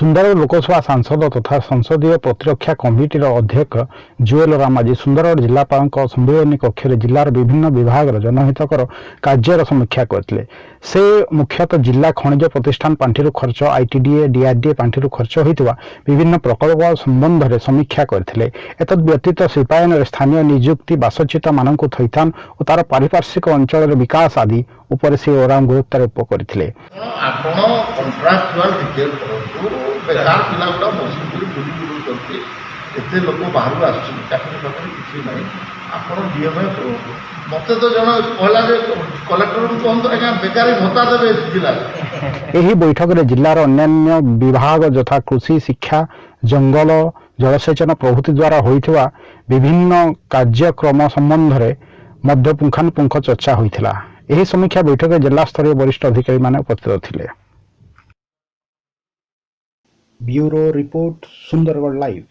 सुंदरगढ़ लोकसभा सांसद तथा संसदीय प्रतिरक्षा कमिटीर अध्यक्ष जुएल राम आज सुंदरगढ़ जिलापाल सम्मेलन कक्ष जिलार विभिन्न विभाग जनहितकर कार्यर समीक्षा करते। से मुख्यतः जिला खनिज प्रतिष्ठान पांठि खर्च आईटीडीए डीआरडीए पांठि खर्च होता विभिन्न प्रकल्प संबंध में समीक्षा करते। एतद्व्यतीत शिल्पायन स्थानीय नियुक्ति बासच्युत मानक थैथान और तार पारिपार्श्विक अंचल विकास आदि उपर से ओराम गुरुत्वारोप करते। बेकार पिला गुड़ा बसिक बुली एत लोक बाहर आसुरी ना आप डीएमए मत तो जन कहला कलेक्टर को कहतु आज्ञा बेकारी भत्ता देवे जिला। यही बैठक में जिलार अन्य विभाग यथा कृषि शिक्षा जंगल जलसेचन प्रभृति द्वारा होइथिबा विभिन्न कार्यक्रम संबंध में मध्य पुंखानुपुंख चर्चा होइथिला। यही समीक्षा बैठक में जिला स्तरीय वरिष्ठ अधिकारी माने उपस्थित थिले। Bureau report Sundargarh live.